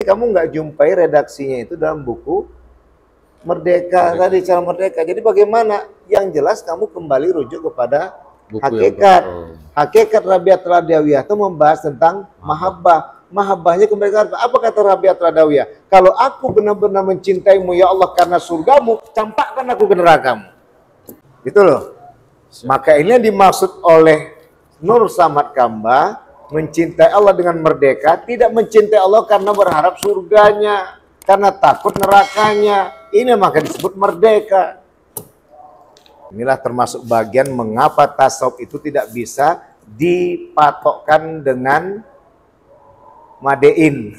kamu nggak jumpai redaksinya itu dalam buku Merdeka tadi, Cara Merdeka. Jadi bagaimana? Yang jelas kamu kembali rujuk kepada Buku hakikat. Hakikat Rabi'atul Adawiyah itu membahas tentang mahabbah. Mahabbahnya kemerdekaan. Apa kata Rabi'atul Adawiyah? Kalau aku benar-benar mencintaimu ya Allah karena surgamu, campakkan aku ke nerakamu. Gitu loh. Maka ini yang dimaksud oleh Nur Samad Kamba, mencintai Allah dengan merdeka, tidak mencintai Allah karena berharap surganya, karena takut nerakanya. Ini maka disebut merdeka. Inilah termasuk bagian mengapa tasawuf itu tidak bisa dipatokkan dengan madein,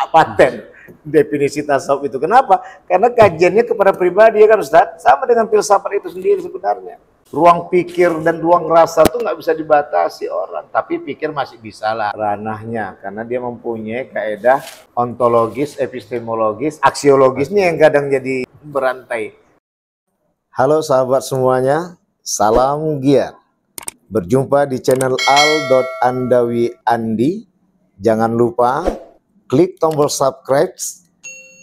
paten. Definisi tasawuf itu. Kenapa? Karena kajiannya kepada pribadi ya kan Ustaz. Sama dengan filsafat itu sendiri sebenarnya. Ruang pikir dan ruang rasa itu nggak bisa dibatasi orang. Tapi pikir masih bisa lah ranahnya. Karena dia mempunyai kaedah ontologis, epistemologis, aksiologisnya yang kadang jadi berantai. Halo sahabat semuanya, salam giat. Berjumpa di channel al.andawi.andi. Jangan lupa klik tombol subscribe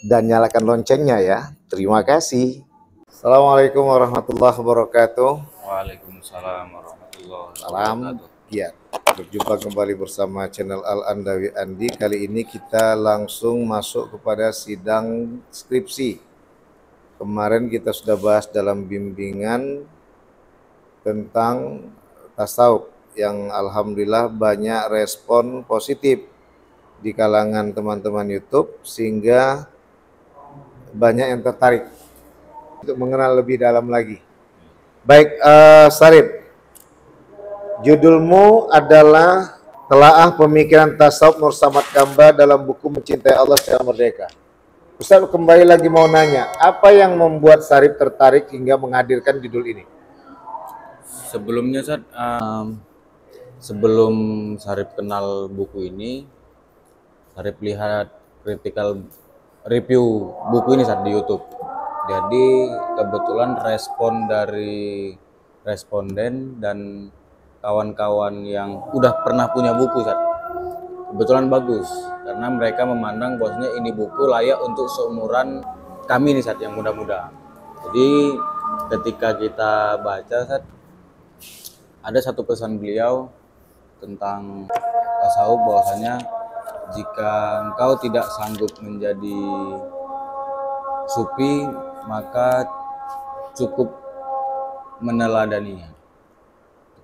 dan nyalakan loncengnya ya. Terima kasih. Assalamualaikum warahmatullahi wabarakatuh. Waalaikumsalam warahmatullahi wabarakatuh. Salam giat. Berjumpa kembali bersama channel al.andawi.andi. Kali ini kita langsung masuk kepada sidang skripsi. Kemarin kita sudah bahas dalam bimbingan tentang tasawuf yang alhamdulillah banyak respon positif di kalangan teman-teman YouTube sehingga banyak yang tertarik untuk mengenal lebih dalam lagi. Baik, Sarip, judulmu adalah Telaah Pemikiran Tasawuf Nur Samad Kamba dalam buku Mencintai Allah Secara Merdeka. Ustaz kembali lagi mau nanya, apa yang membuat Sarip tertarik hingga menghadirkan judul ini? Sebelumnya Ustaz, sebelum Sarip kenal buku ini, Sarip lihat critical review buku ini Ustaz di YouTube. Jadi kebetulan respon dari responden dan kawan-kawan yang udah pernah punya buku Ustaz, kebetulan bagus karena mereka memandang bahwasanya ini buku layak untuk seumuran kami nih Ustaz yang muda-muda. Jadi ketika kita baca Ustaz, ada satu pesan beliau tentang tasawuf bahwasanya jika engkau tidak sanggup menjadi sufi maka cukup meneladaninya.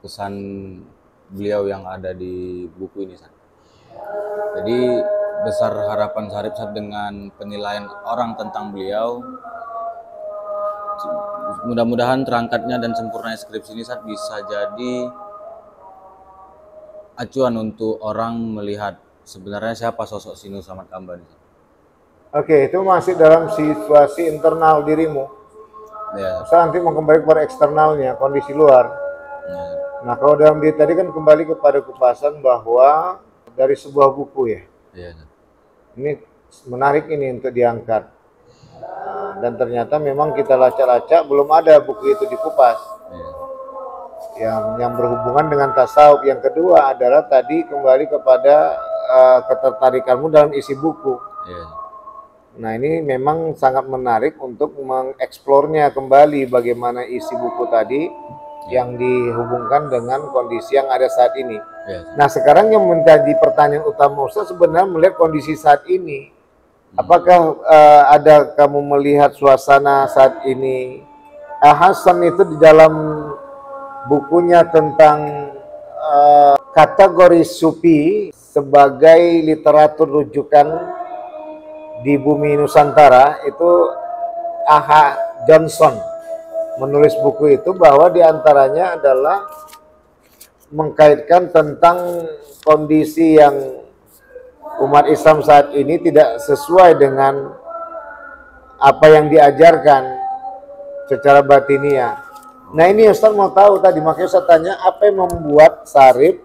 Pesan beliau yang ada di buku ini Ustaz. Jadi besar harapan Sarip Ustaz dengan penilaian orang tentang beliau. Mudah-mudahan terangkatnya dan sempurnanya skripsi ini Ustaz bisa jadi acuan untuk orang melihat sebenarnya siapa sosok si Nur Samad Kamba ini. Oke, itu masih dalam situasi internal dirimu. Ya. Saya nanti mau kembali kepada eksternalnya, kondisi luar. Ya. Nah, kalau dalam diri tadi kan kembali kepada kupasan bahwa dari sebuah buku ya. Ya. Ini menarik ini untuk diangkat. Dan ternyata memang kita lacak-lacak belum ada buku itu dikupas. Yang berhubungan dengan tasawuf. Yang kedua adalah tadi kembali kepada ketertarikanmu dalam isi buku. Nah ini memang sangat menarik untuk mengeksplornya kembali bagaimana isi buku tadi yang dihubungkan dengan kondisi yang ada saat ini. Nah sekarang yang menjadi pertanyaan utama Ustaz sebenarnya melihat kondisi saat ini. Apakah ada kamu melihat suasana saat ini? Hasan itu di dalam bukunya tentang kategori sufi sebagai literatur rujukan di bumi Nusantara itu A.H. Johnson menulis buku itu bahwa diantaranya adalah mengkaitkan tentang kondisi yang umat Islam saat ini tidak sesuai dengan apa yang diajarkan secara batiniah. Nah ini Ustaz mau tahu tadi, makanya saya tanya apa yang membuat Sarip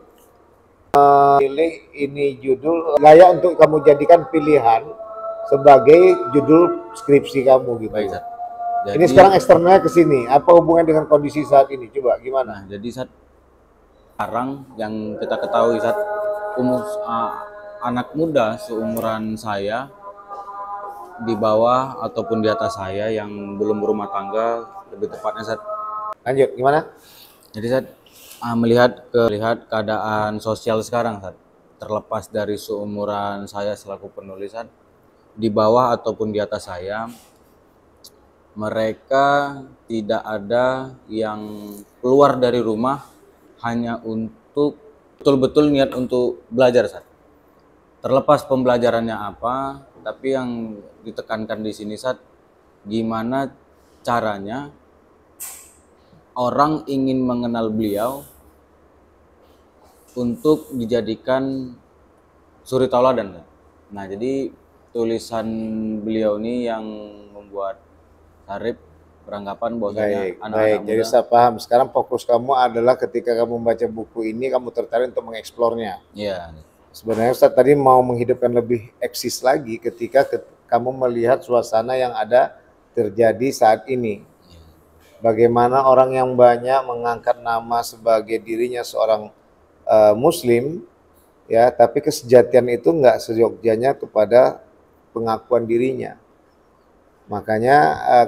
memilih ini judul layak untuk kamu jadikan pilihan sebagai judul skripsi kamu gitu. Baik, jadi, ini sekarang eksternalnya ke sini. Apa hubungannya dengan kondisi saat ini? Coba gimana? Nah, jadi saat sekarang yang kita ketahui saat anak muda seumuran saya, di bawah ataupun di atas saya yang belum berumah tangga, lebih tepatnya Sat. Lanjut, gimana? Jadi Sat, melihat keadaan sosial sekarang Sat, terlepas dari seumuran saya selaku penulis Sat, di bawah ataupun di atas saya, mereka tidak ada yang keluar dari rumah hanya untuk betul-betul niat untuk belajar Sat. Terlepas pembelajarannya apa, tapi yang ditekankan di sini Sat, gimana caranya orang ingin mengenal beliau untuk dijadikan suri tauladan. Nah, jadi tulisan beliau ini yang membuat Sarip beranggapan bahwasanya anak-anak baik. muda. Jadi saya paham. Sekarang fokus kamu adalah ketika kamu membaca buku ini, kamu tertarik untuk mengeksplornya. Iya. Sebenarnya Ustaz tadi mau menghidupkan lebih eksis lagi ketika kamu melihat suasana yang ada terjadi saat ini. Bagaimana orang yang banyak mengangkat nama sebagai dirinya seorang Muslim, ya, tapi kesejatian itu nggak seyogyanya kepada pengakuan dirinya. Makanya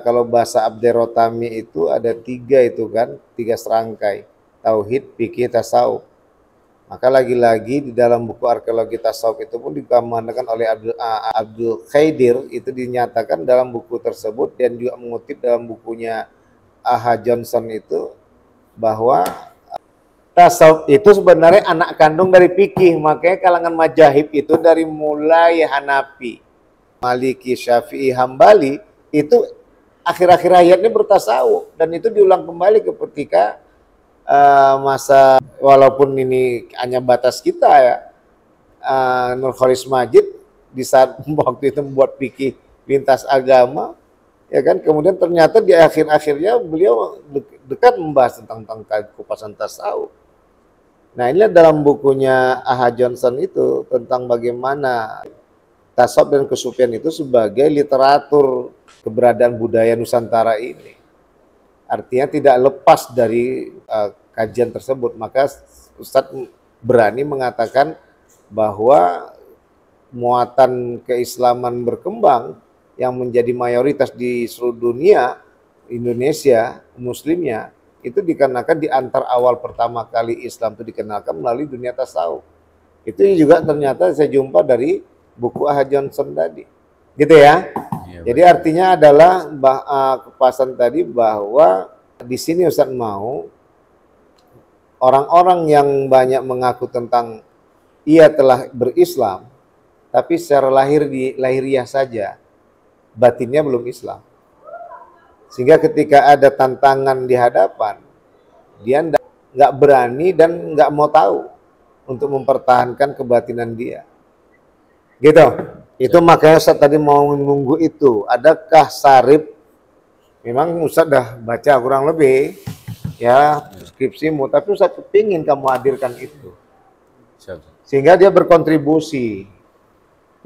kalau bahasa Abderrotami itu ada 3 itu kan, 3 serangkai, tauhid, fikih, tasawuf. Maka lagi-lagi di dalam buku arkeologi tasawuf itu pun digambarkan oleh Abdul Khaidir, itu dinyatakan dalam buku tersebut dan juga mengutip dalam bukunya A.H. Johnson itu bahwa tasawuf itu sebenarnya anak kandung dari fikih. Makanya kalangan mazhab itu dari mulai Hanafi, Maliki, Syafi'i, Hambali itu akhir-akhir hayatnya bertasawuf, dan itu diulang kembali ketika masa, walaupun ini hanya batas kita ya, Nurholis Majid di saat waktu itu membuat fikih lintas agama, ya kan, kemudian ternyata di akhir-akhirnya beliau dekat membahas tentang kupasan tasawuf. Nah, ini dalam bukunya A.H. Johnson itu tentang bagaimana tasawuf dan kesufian itu sebagai literatur keberadaan budaya Nusantara ini. Artinya tidak lepas dari kajian tersebut. Maka Ustadz berani mengatakan bahwa muatan keislaman berkembang yang menjadi mayoritas di seluruh dunia, Indonesia, muslimnya, itu dikarenakan di antar awal pertama kali Islam itu dikenalkan melalui dunia tasawuf. Itu juga ternyata saya jumpa dari buku A.H. Johnson tadi. Gitu ya. Iya, jadi artinya adalah kepasan tadi bahwa di sini Ustadz mau orang-orang yang banyak mengaku tentang ia telah berislam, tapi secara lahiriah saja, batinnya belum Islam. Sehingga ketika ada tantangan di hadapan, dia nggak berani dan nggak mau tahu untuk mempertahankan kebatinan dia. Gitu. Itu makanya Ustaz tadi mau menunggu itu. Adakah Sarip, memang Ustaz dah baca kurang lebih ya skripsimu, tapi Ustaz kepingin kamu hadirkan itu. Sehingga dia berkontribusi.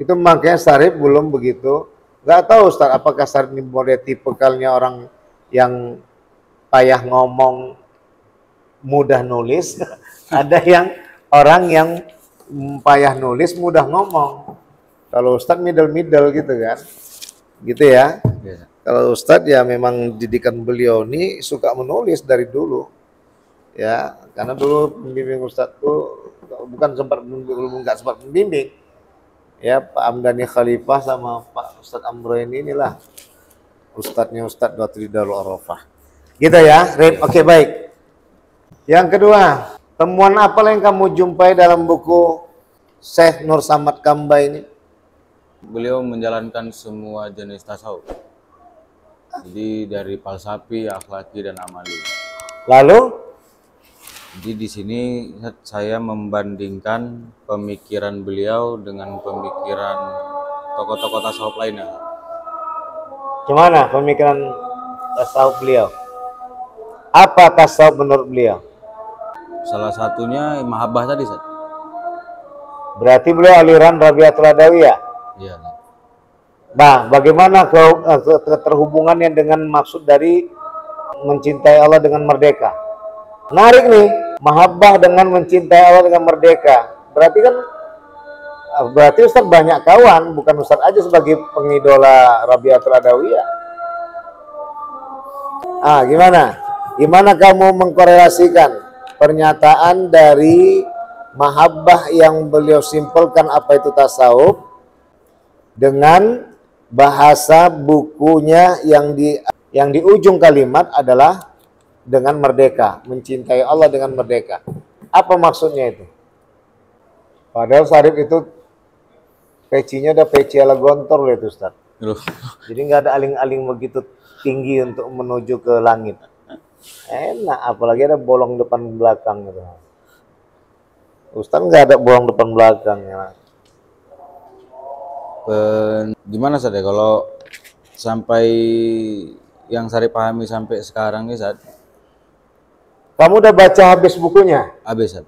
Itu makanya Sarip belum begitu. Nggak tahu Ustaz, apakah Sarip ini model tipikalnya orang yang payah ngomong, mudah nulis. Ada yang orang yang payah nulis, mudah ngomong. Kalau Ustadz middle gitu kan, gitu ya. Yeah. Kalau Ustadz ya memang didikan beliau ini suka menulis dari dulu, ya. Karena dulu pembimbing Ustadz tuh bukan nggak sempat membimbing, ya, Pak Amdani Khalifah sama Pak Ustadz Amroini inilah Ustadznya Ustadz Batri Darul Arafah. Gitu ya, Oke, baik. Yang kedua, temuan apa yang kamu jumpai dalam buku Syekh Nur Samad Kamba ini? Beliau menjalankan semua jenis tasawuf. Jadi dari falsafi, akhlaki, dan amali. Lalu? Jadi di sini saya membandingkan pemikiran beliau dengan pemikiran tokoh-tokoh tasawuf lainnya. Gimana pemikiran tasawuf beliau? Apa tasawuf menurut beliau? Salah satunya mahabbah tadi, Sat. Berarti beliau aliran Rabi'atul Adawiyah? Iya. Nah, bagaimana keterhubungannya dengan maksud dari mencintai Allah dengan merdeka? Menarik nih, mahabbah dengan mencintai Allah dengan merdeka. Berarti kan Berarti Ustaz banyak kawan, bukan Ustaz aja sebagai pengidola Rabiatul Adawiyah. Gimana? Gimana kamu mengkorelasikan pernyataan dari mahabbah yang beliau simpelkan apa itu tasawuf dengan bahasa bukunya yang di ujung kalimat adalah dengan merdeka, mencintai Allah dengan merdeka. Apa maksudnya itu? Padahal Sarif itu pecinya ada peci ala gontor loh itu Ustaz. Jadi nggak ada aling-aling begitu tinggi untuk menuju ke langit. Enak, apalagi ada bolong depan belakang gitu. Ustaz nggak ada bolong depan belakang ya. Gimana Sad ya kalau sampai yang Sarif pahami sampai sekarang nih Sad? Kamu udah baca habis bukunya? Habis Sad.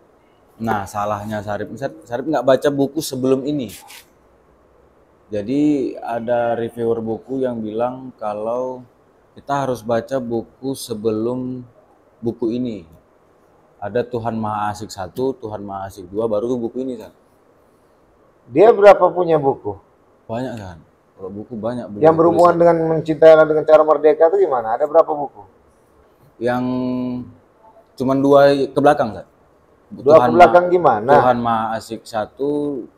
Nah salahnya Sarif nggak baca buku sebelum ini. Jadi ada reviewer buku yang bilang kalau kita harus baca buku sebelum buku ini. Ada Tuhan Maha Asik 1, Tuhan Maha Asik 2, baru buku ini kan. Dia berapa punya buku? Banyak kan. Kalau buku banyak. Yang berhubungan dengan mencintai Allah dengan cara merdeka itu gimana? Ada berapa buku? Yang cuman 2 ke belakang kan. 2 ke belakang gimana? Tuhan Maha Asik 1,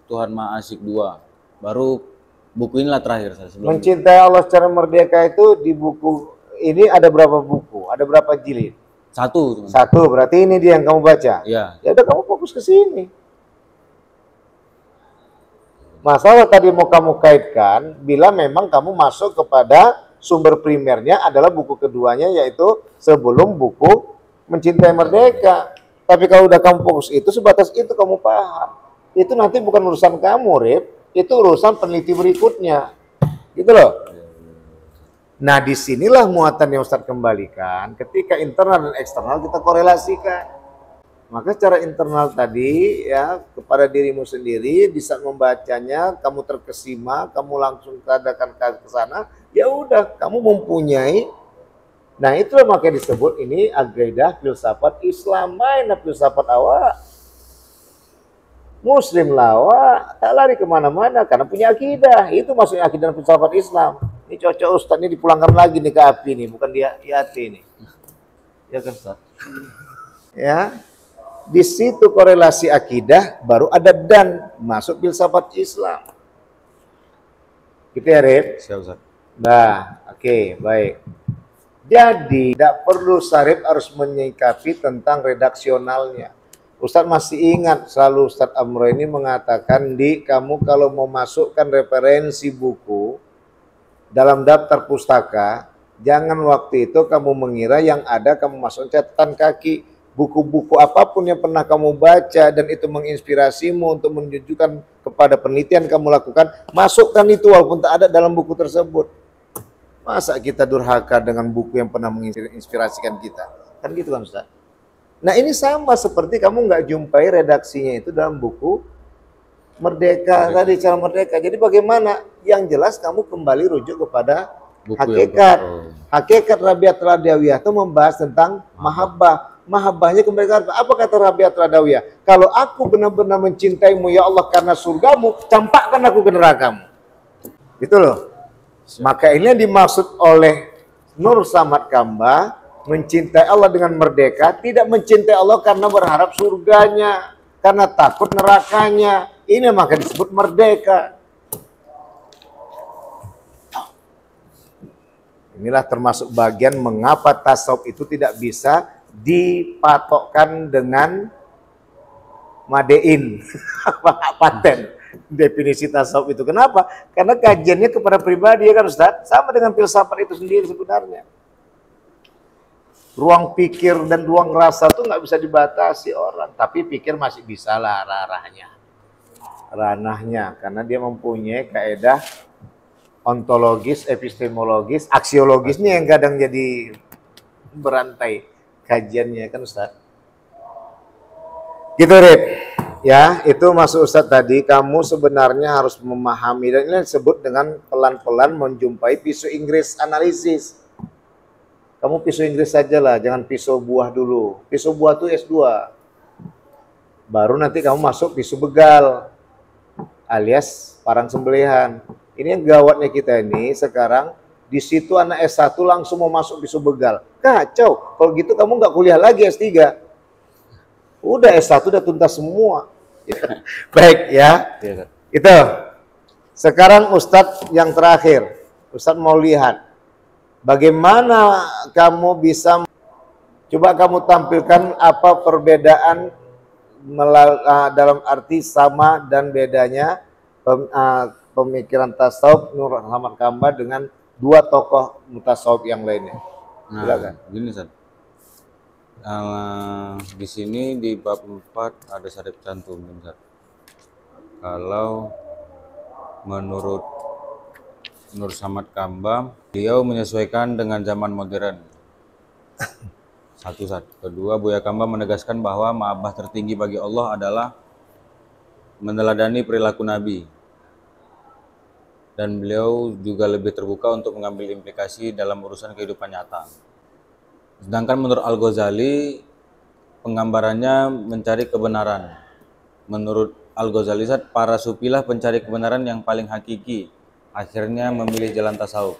Tuhan Maha Asik 2. Baru buku inilah terakhir saya sebelum mencintai Allah secara merdeka itu di buku ini ada berapa buku? Ada berapa jilid? 1. Berarti ini dia yang kamu baca? Iya. Ya udah kamu fokus ke sini. Masalah tadi mau kamu kaitkan bila memang kamu masuk kepada sumber primernya adalah buku keduanya yaitu sebelum buku Mencintai Merdeka. Tapi kalau udah kamu fokus itu sebatas itu kamu paham. Itu nanti bukan urusan kamu, Rip. Itu urusan peneliti berikutnya. Gitu loh. Nah, disinilah muatan yang Ustadz kembalikan. Ketika internal dan eksternal kita korelasikan. Maka secara internal tadi ya kepada dirimu sendiri di saat membacanya kamu terkesima, kamu langsung kadakan ke sana, ya udah kamu mempunyai. Nah, itulah makanya disebut ini aqidah filsafat Islam, main filsafat awak. Muslim lawa tak lari kemana-mana karena punya akidah. Itu maksudnya akidah filsafat Islam. Ini cocok Ustaz ini dipulangkan lagi nih ke api nih, bukan dia di hati nih. Ya kan Ustaz? Ya. Di situ korelasi akidah baru ada dan masuk filsafat Islam. Gitu ya, Rip? Siap, Ustaz. Nah, oke, baik. Jadi, tidak perlu Sarif harus menyikapi tentang redaksionalnya. Ustadz masih ingat selalu Ustadz Amro ini mengatakan kamu kalau mau masukkan referensi buku dalam daftar pustaka, jangan waktu itu kamu mengira yang ada kamu masukkan catatan kaki. Buku-buku apapun yang pernah kamu baca dan itu menginspirasimu untuk menunjukkan kepada penelitian kamu lakukan, masukkan itu walaupun tak ada dalam buku tersebut. Masa kita durhaka dengan buku yang pernah menginspirasikan kita? Kan gitu kan Ustaz? Nah ini sama seperti kamu nggak jumpai redaksinya itu dalam buku Merdeka tadi, cara Merdeka. Jadi bagaimana? Yang jelas kamu kembali rujuk kepada buku hakikat. Hakikat Rabiatul Adawiyah itu membahas tentang mahabbah. Mahabbahnya kemerdekaan. Apa kata Rabiatul Adawiyah? Kalau aku benar-benar mencintaimu ya Allah karena surgamu, campakkan aku ke nerakamu. Gitu loh. Maka ini yang dimaksud oleh Nur Samad Kamba, mencintai Allah dengan merdeka, tidak mencintai Allah karena berharap surganya, karena takut nerakanya. Ini maka disebut merdeka. Inilah termasuk bagian mengapa tasawuf itu tidak bisa dipatokkan dengan madein, paten. Definisi tasawuf itu. Kenapa? Karena kajiannya kepada pribadi ya kan Ustaz? Sama dengan filsafat itu sendiri sebenarnya. Ruang pikir dan ruang rasa itu nggak bisa dibatasi orang. Tapi pikir masih bisa lah ranahnya. Karena dia mempunyai kaedah ontologis, epistemologis, aksiologisnya yang kadang jadi berantai kajiannya kan Ustaz. Gitu Rip. Ya, itu maksud Ustadz tadi, kamu sebenarnya harus memahami, dan ini disebut dengan pelan-pelan menjumpai pisau Inggris analisis. Kamu pisau Inggris saja lah, jangan pisau buah dulu. Pisau buah itu S2. Baru nanti kamu masuk pisau begal. alias parang sembelihan. Ini yang gawatnya kita ini sekarang, di situ anak S1 langsung mau masuk pisau begal. Kacau, kalau gitu kamu nggak kuliah lagi S3. Udah S1 udah tuntas semua. Baik ya, itu. Sekarang Ustadz yang terakhir, Ustadz mau lihat bagaimana kamu bisa, coba kamu tampilkan apa perbedaan dalam arti sama dan bedanya pemikiran tasawuf Nur Ahmad Kamba dengan dua tokoh mutasawuf yang lainnya. Silakan. Gini Ustaz. Di sini di bab 4 ada syarif cantum Ustaz. Kalau menurut Nur Samad Kamba, beliau menyesuaikan dengan zaman modern. Satu. Kedua, Buya Kamba menegaskan bahwa mahabbah tertinggi bagi Allah adalah meneladani perilaku Nabi. Dan beliau juga lebih terbuka untuk mengambil implikasi dalam urusan kehidupan nyata. Sedangkan menurut Al-Ghazali, penggambarannya mencari kebenaran. Menurut Al-Ghazali, para sufilah pencari kebenaran yang paling hakiki, akhirnya memilih jalan tasawuf.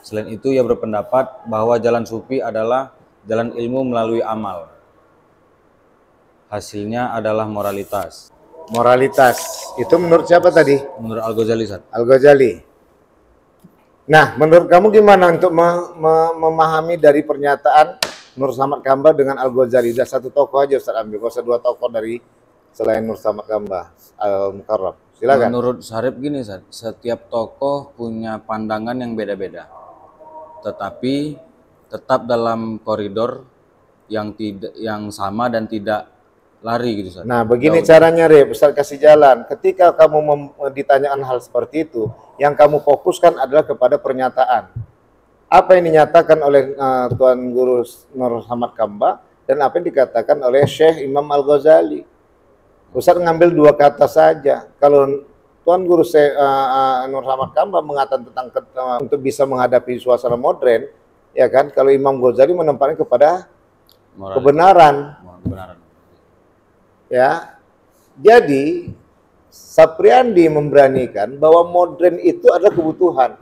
Selain itu, ia berpendapat bahwa jalan sufi adalah jalan ilmu melalui amal. Hasilnya adalah moralitas. Moralitas, itu menurut siapa tadi? Menurut Al-Ghazali, Ustaz. Al-Ghazali. Nah, menurut kamu gimana untuk memahami dari pernyataan Nur Samad Kamba dengan Al-Ghazali? Udah satu tokoh aja Ustaz ambil, gak usah dua tokoh dari selain Nur Samad Kamba, Al-Mukarram. Silakan. Menurut Syarif gini, Ustaz, setiap tokoh punya pandangan yang beda-beda. Tetapi tetap dalam koridor yang sama dan tidak lari gitu, Ustaz. Nah, begini caranya, Rip. Ustaz kasih jalan. Ketika kamu ditanyakan hal seperti itu, yang kamu fokuskan adalah kepada pernyataan. Apa yang dinyatakan oleh Tuan Guru Nur Samad Kamba dan apa yang dikatakan oleh Syekh Imam Al-Ghazali. Ustaz ngambil dua kata saja. Kalau Tuan Guru Nur Samad Kamba mengatakan tentang untuk bisa menghadapi suasana modern, ya kan? Kalau Imam Ghazali menempatkan kepada kebenaran. Ya, jadi Sapriandi memberanikan bahwa modern itu adalah kebutuhan.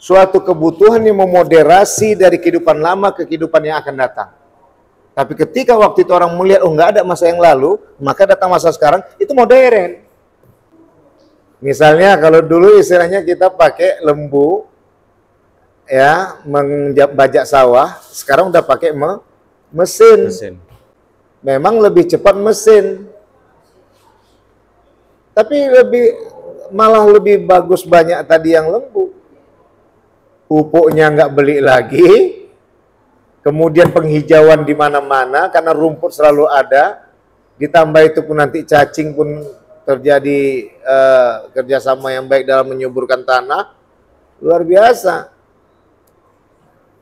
Suatu kebutuhan yang memoderasi dari kehidupan lama ke kehidupan yang akan datang. Tapi ketika waktu itu orang melihat, oh nggak ada masa yang lalu, maka datang masa sekarang, itu modern. Misalnya kalau dulu istilahnya kita pakai lembu, ya, bajak sawah, sekarang udah pakai mesin. Memang lebih cepat mesin, tapi malah lebih bagus banyak tadi yang lembu. Pupuknya nggak beli lagi, kemudian penghijauan di mana-mana karena rumput selalu ada. Ditambah itu pun nanti cacing pun terjadi kerjasama yang baik dalam menyuburkan tanah, luar biasa.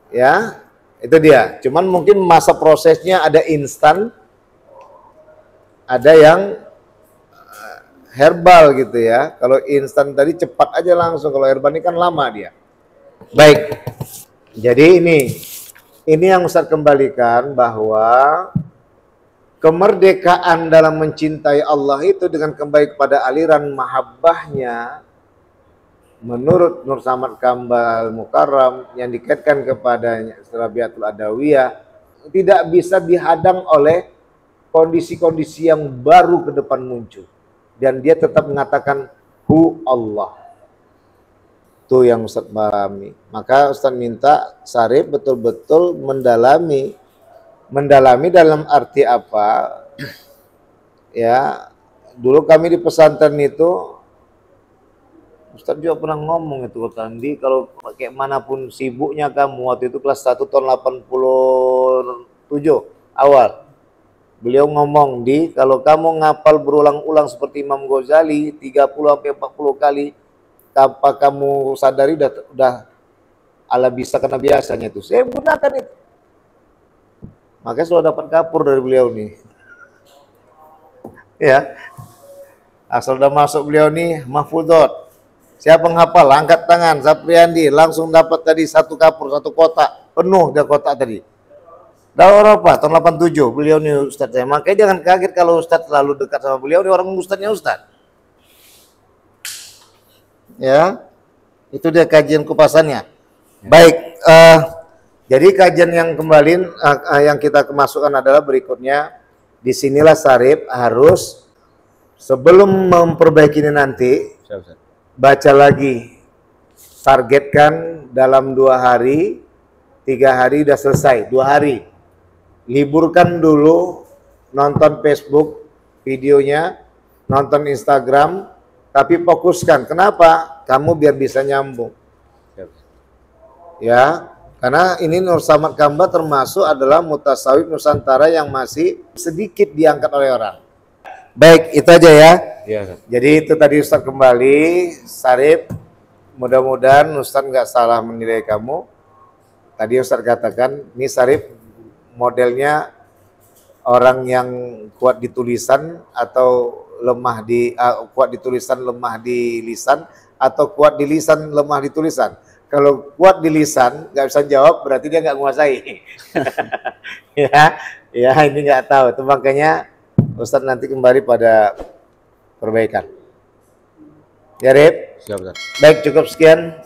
Ya, itu dia. Cuman mungkin masa prosesnya ada instan, ada yang herbal gitu ya. Kalau instan tadi cepat aja langsung, kalau herbal ini kan lama dia. Baik, jadi ini yang Ustaz kembalikan bahwa kemerdekaan dalam mencintai Allah itu dengan kembali kepada aliran mahabbahnya menurut Nur Samad Kamba Al-Mukarram yang dikaitkan kepada Rabiatul Adawiyah tidak bisa dihadang oleh kondisi-kondisi yang baru ke depan muncul, dan dia tetap mengatakan hu Allah. Itu yang Ustaz pahami. Maka Ustaz minta Syarif betul-betul mendalami dalam arti apa? Ya, dulu kami di pesantren itu Ustaz juga pernah ngomong itu tadi, kalau kayak manapun sibuknya kamu, waktu itu kelas 1 tahun 87 awal. Beliau ngomong kalau kamu ngapal berulang-ulang seperti Imam Ghazali 30-40 kali, apa kamu sadari udah ala bisa karena biasanya itu. Saya gunakan itu. Makanya sudah dapat kapur dari beliau nih. Ya. Asal udah masuk beliau nih mahfudot. Siapa menghafal? Angkat tangan. Sapriandi langsung dapat tadi satu kapur, satu kotak. Penuh dia kotak tadi. Tahun berapa? Tahun 87. Beliau nih Ustadz saya. Makanya jangan kaget kalau Ustadz selalu dekat sama beliau. Dia orang Ustadznya Ustadz. Ya, itu dia kajian kupasannya. Baik, jadi kajian yang kembali yang kita kemasukkan adalah berikutnya. Disinilah Sarip harus sebelum memperbaiki ini nanti, baca lagi, targetkan dalam 2 hari, 3 hari udah selesai, 2 hari. Liburkan dulu, nonton Facebook videonya, nonton Instagram, tapi fokuskan. Kenapa? Kamu biar bisa nyambung. Ya, karena ini Nur Samad Kamba termasuk adalah mutasawif Nusantara yang masih sedikit diangkat oleh orang. Baik, itu aja ya. Iya. Jadi itu tadi Ustadz kembali, Sarip. Mudah-mudahan Ustadz nggak salah menilai kamu. Tadi Ustadz katakan, ini Sarip modelnya orang yang kuat di tulisan atau lemah di kuat di tulisan, lemah di lisan, atau kuat di lisan, lemah di tulisan. Kalau kuat di lisan nggak bisa jawab, berarti dia nggak menguasai. ya ini nggak tahu. Itu makanya Ustadz nanti kembali pada perbaikan. Ya, Rip. Siap, Ustaz. Baik, cukup sekian,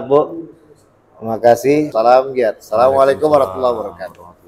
Bu. Terima kasih. Salam giat. Assalamualaikum warahmatullahi wabarakatuh.